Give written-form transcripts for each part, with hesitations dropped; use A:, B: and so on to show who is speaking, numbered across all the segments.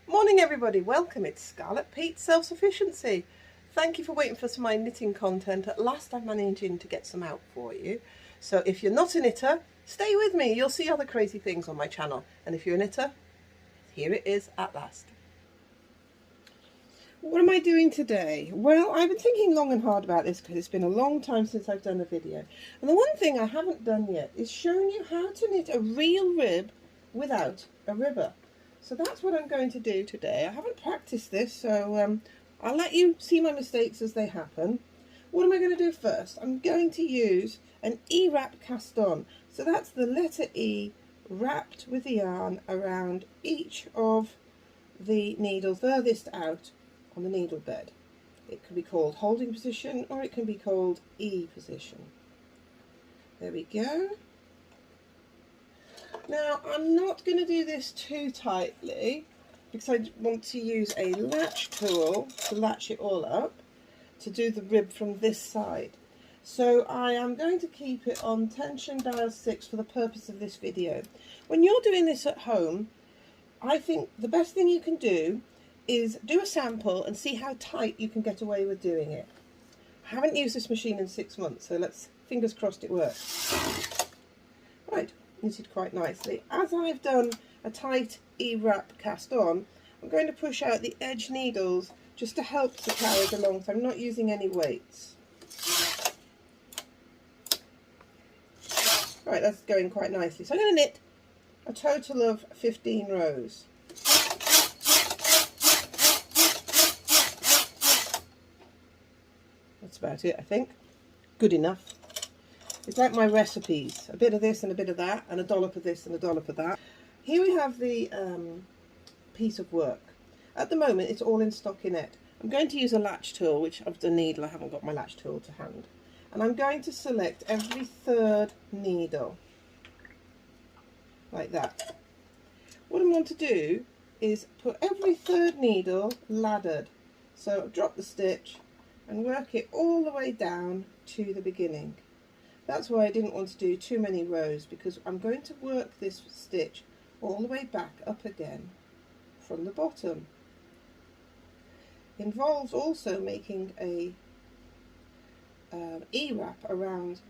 A: Morning everybody, welcome. It's Scarlet Pete Self-Sufficiency. Thank you for waiting for some of my knitting content. At last I'm managing to get some out for you. So if you're not a knitter, stay with me. You'll see other crazy things on my channel. And if you're a knitter, here it is at last. What am I doing today? Well, I've been thinking long and hard about this because it's been a long time since I've done a video. And the one thing I haven't done yet is showing you how to knit a real rib without a ribber. So that's what I'm going to do today. I haven't practiced this, so I'll let you see my mistakes as they happen. What am I going to do first? I'm going to use an E-wrap cast on. So that's the letter E wrapped with the yarn around each of the needles furthest out on the needle bed. It can be called holding position or it can be called E position. There we go. Now I'm not going to do this too tightly because I want to use a latch tool to latch it all up to do the rib from this side. So I am going to keep it on tension dial 6 for the purpose of this video. When you're doing this at home, I think the best thing you can do is do a sample and see how tight you can get away with doing it. I haven't used this machine in 6 months, so let's fingers crossed it works. Right. Knitted quite nicely. As I've done a tight E-wrap cast on, I'm going to push out the edge needles just to help to carry it along, so I'm not using any weights. Right, that's going quite nicely. So I'm going to knit a total of 15 rows. That's about it, I think. Good enough. It's like my recipes, a bit of this and a bit of that, and a dollop of this and a dollop of that. Here we have the piece of work. At the moment it's all in stockinette. I'm going to use a latch tool, which of the needle, I haven't got my latch tool to hand. And I'm going to select every third needle, like that. What I want to do is put every third needle laddered. So drop the stitch and work it all the way down to the beginning. That's why I didn't want to do too many rows, because I'm going to work this stitch all the way back up again from the bottom. It involves also making a E-wrap around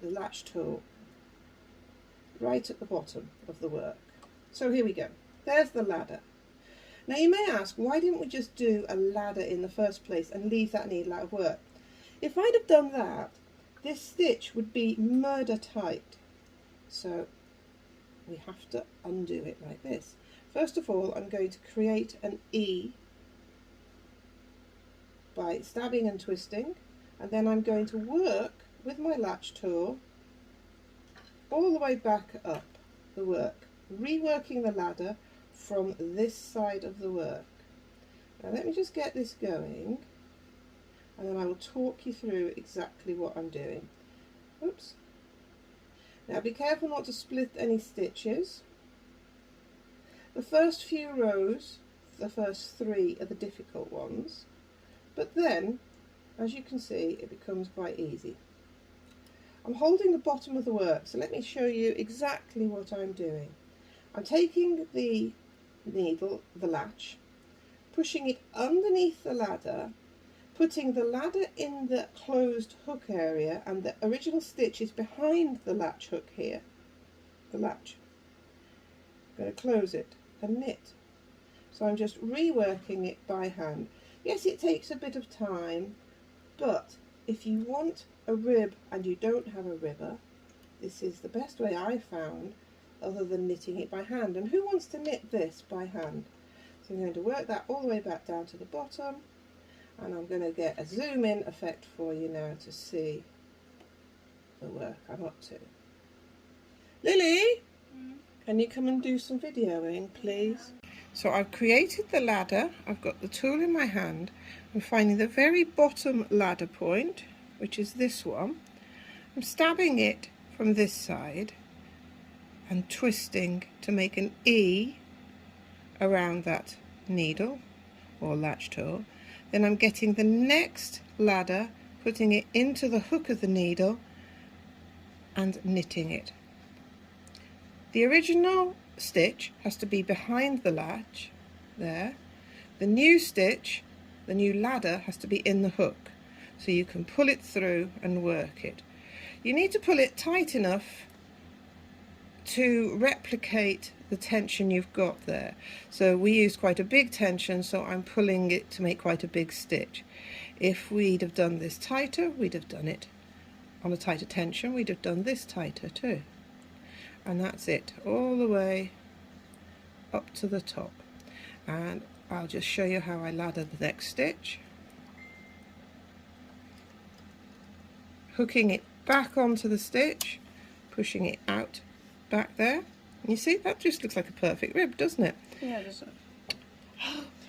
A: the latch tool right at the bottom of the work. So here we go. There's the ladder. Now you may ask, why didn't we just do a ladder in the first place and leave that needle out of work? If I'd have done that, this stitch would be murder tight, so we have to undo it like this. First of all, I'm going to create an E by stabbing and twisting, and then I'm going to work with my latch tool all the way back up the work, reworking the ladder from this side of the work. Now let me just get this going, and then I will talk you through exactly what I'm doing. Oops. Now be careful not to split any stitches. The first few rows, the first 3, are the difficult ones, but then, as you can see, it becomes quite easy. I'm holding the bottom of the work, so let me show you exactly what I'm doing. I'm taking the needle, the latch, pushing it underneath the ladder, putting the ladder in the closed hook area, and the original stitch is behind the latch hook here, the latch. I'm going to close it and knit. So I'm just reworking it by hand. Yes, it takes a bit of time, but if you want a rib and you don't have a ribber, this is the best way I found other than knitting it by hand. And who wants to knit this by hand? So I'm going to work that all the way back down to the bottom. And I'm going to get a zoom in effect for you now to see the work I'm up to. Lily, can you come and do some videoing, please? So I've created the ladder, I've got the tool in my hand, I'm finding the very bottom ladder point, which is this one. I'm stabbing it from this side and twisting to make an E around that needle or latch tool. Then I'm getting the next ladder, putting it into the hook of the needle and knitting it. The original stitch has to be behind the latch, there. The new stitch, the new ladder, has to be in the hook, so you can pull it through and work it. You need to pull it tight enough to replicate the tension you've got there. So we used quite a big tension, so I'm pulling it to make quite a big stitch. If we'd have done this tighter, we'd have done it on a tighter tension, we'd have done this tighter too. And that's it, all the way up to the top. And I'll just show you how I ladder the next stitch. Hooking it back onto the stitch, pushing it out back there. You see, that just looks like a perfect rib, doesn't it?
B: Yeah, it doesn't.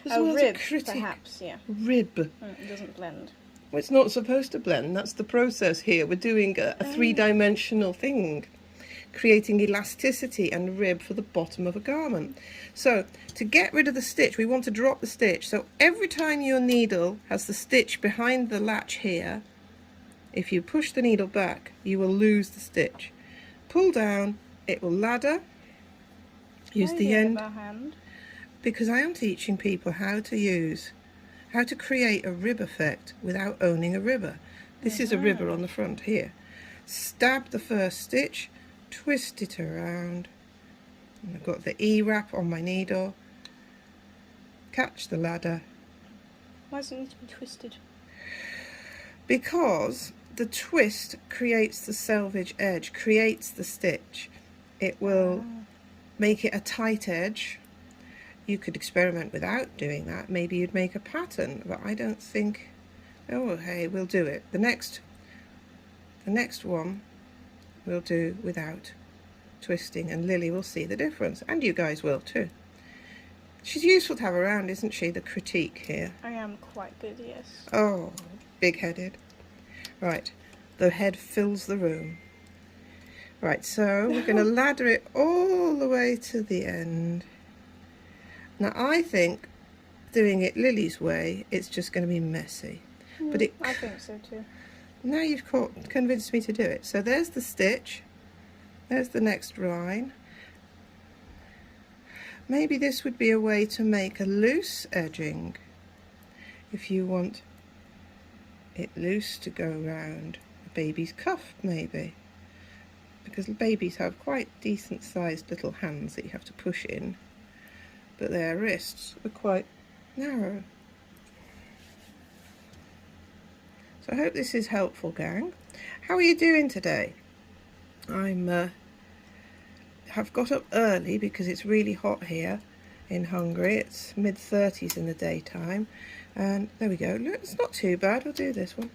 A: A
B: rib, perhaps, yeah.
A: Rib.
B: It doesn't blend.
A: Well, it's not supposed to blend. That's the process here. We're doing a three-dimensional thing, creating elasticity and rib for the bottom of a garment. So to get rid of the stitch, we want to drop the stitch. So every time your needle has the stitch behind the latch here, if you push the needle back, you will lose the stitch. Pull down, it will ladder. Use the end, because I am teaching people how to create a rib effect without owning a ribber. This is a ribber on the front here. Stab the first stitch, twist it around, and I've got the E-wrap on my needle, catch the ladder.
B: Why does it need to be twisted?
A: Because the twist creates the selvage edge, creates the stitch. It will make it a tight edge. You could experiment without doing that. Maybe you'd make a pattern, but I don't think... Oh, hey, we'll do it. The next one we'll do without twisting, and Lily will see the difference, and you guys will too. She's useful to have around, isn't she, the critique here?
B: I am quite good, yes.
A: Oh, big-headed. Right, the head fills the room. Right, so we're going to ladder it all the way to the end. Now, I think doing it Lily's way, it's just going to be messy. But
B: I think so too.
A: Now you've convinced me to do it. So there's the stitch. There's the next line. Maybe this would be a way to make a loose edging. If you want it loose to go round a baby's cuff, maybe. Because babies have quite decent sized little hands that you have to push in. But their wrists are quite narrow. So I hope this is helpful, gang. How are you doing today? Have got up early because it's really hot here in Hungary. It's mid-30s in the daytime, and there we go. Look, it's not too bad. We'll do this one.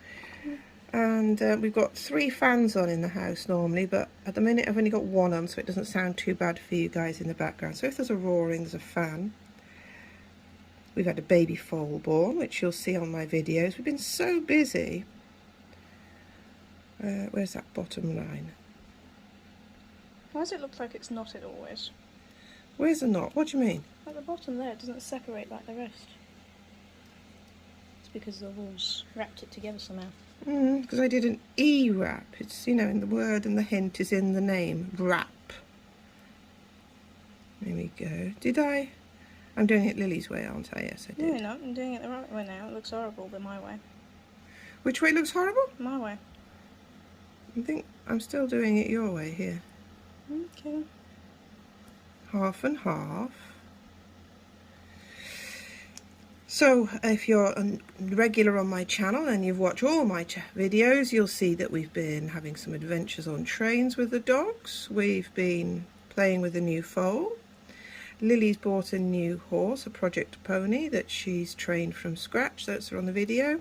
A: And we've got 3 fans on in the house normally, but at the minute I've only got 1 on, so it doesn't sound too bad for you guys in the background. So if there's a roaring, there's a fan. We've had a baby foal born, which you'll see on my videos. We've been so busy. Where's that bottom line?
B: Why does it look like it's knotted always?
A: Where's the knot? What do you mean?
B: At the bottom there, it doesn't separate like the rest. It's because the wool's wrapped it together somehow.
A: Because I did an E-wrap. It's, you know, in the word, and the hint is in the name. Wrap. There we go. Did I? I'm doing it Lily's way, aren't I? Yes, I did.
B: No, you're not. I'm doing it the right way now. It looks horrible, but my way.
A: Which way looks horrible?
B: My way.
A: I think I'm still doing it your way here.
B: Okay.
A: Half and half. So if you're a regular on my channel and you've watched all my videos, you'll see that we've been having some adventures on trains with the dogs. We've been playing with a new foal. Lily's bought a new horse, a project pony, that she's trained from scratch. That's on the video.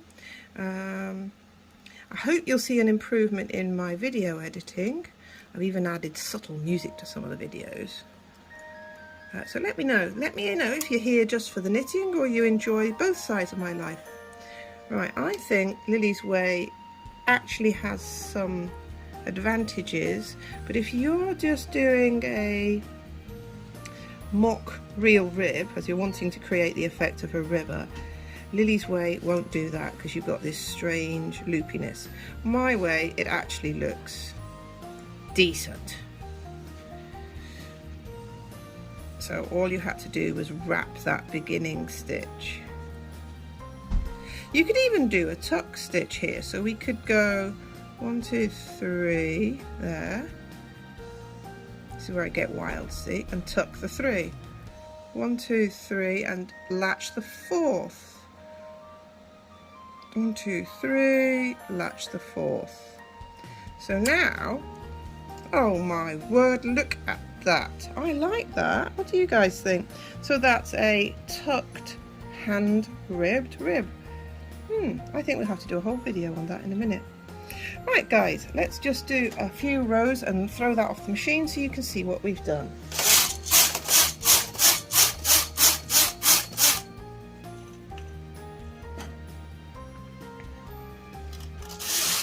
A: I hope you'll see an improvement in my video editing. I've even added subtle music to some of the videos. So let me know if you're here just for the knitting or you enjoy both sides of my life. Right, I think Lily's way actually has some advantages, but if you're just doing a mock real rib, as you're wanting to create the effect of a ribber, Lily's way won't do that because you've got this strange loopiness. My way, it actually looks decent. So all you had to do was wrap that beginning stitch. You could even do a tuck stitch here, so we could go 1, 2, 3 there. This is where I get wild, see, and tuck the 3. 1, 2, 3, and latch the 4th. 1, 2, 3, latch the 4th. So now, oh my word, look at that. I like that. What do you guys think? So that's a tucked hand ribbed rib. I think we'll have to do a whole video on that in a minute. Right guys, let's just do a few rows and throw that off the machine so you can see what we've done.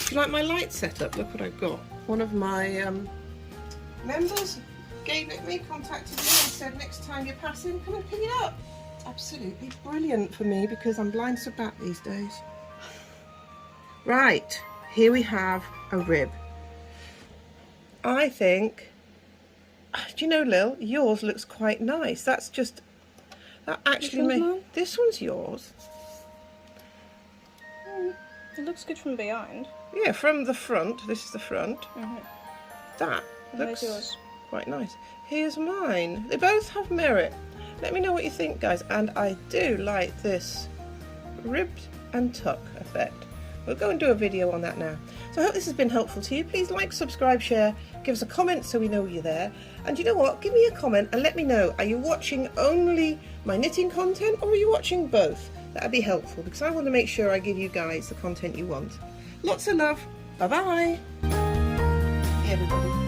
A: Do you like my light setup? Look what I've got. One of my members gave it me, contacted me and said next time you're passing, come and pick it up. Absolutely brilliant for me because I'm blind to bat these days. Right, here we have a rib. I think, do you know, Lil, yours looks quite nice. That's just, that actually this one's yours.
B: It looks good from behind.
A: Yeah, from the front, this is the front. That looks
B: yours?
A: Quite nice. Here's mine. They both have merit. Let me know what you think, guys. And I do like this ribbed and tuck effect. We'll go and do a video on that now. So I hope this has been helpful to you. Please like, subscribe, share, give us a comment so we know you're there. And you know what? Give me a comment and let me know, are you watching only my knitting content or are you watching both? That'd be helpful because I want to make sure I give you guys the content you want. Lots of love. Bye-bye. Hey everybody.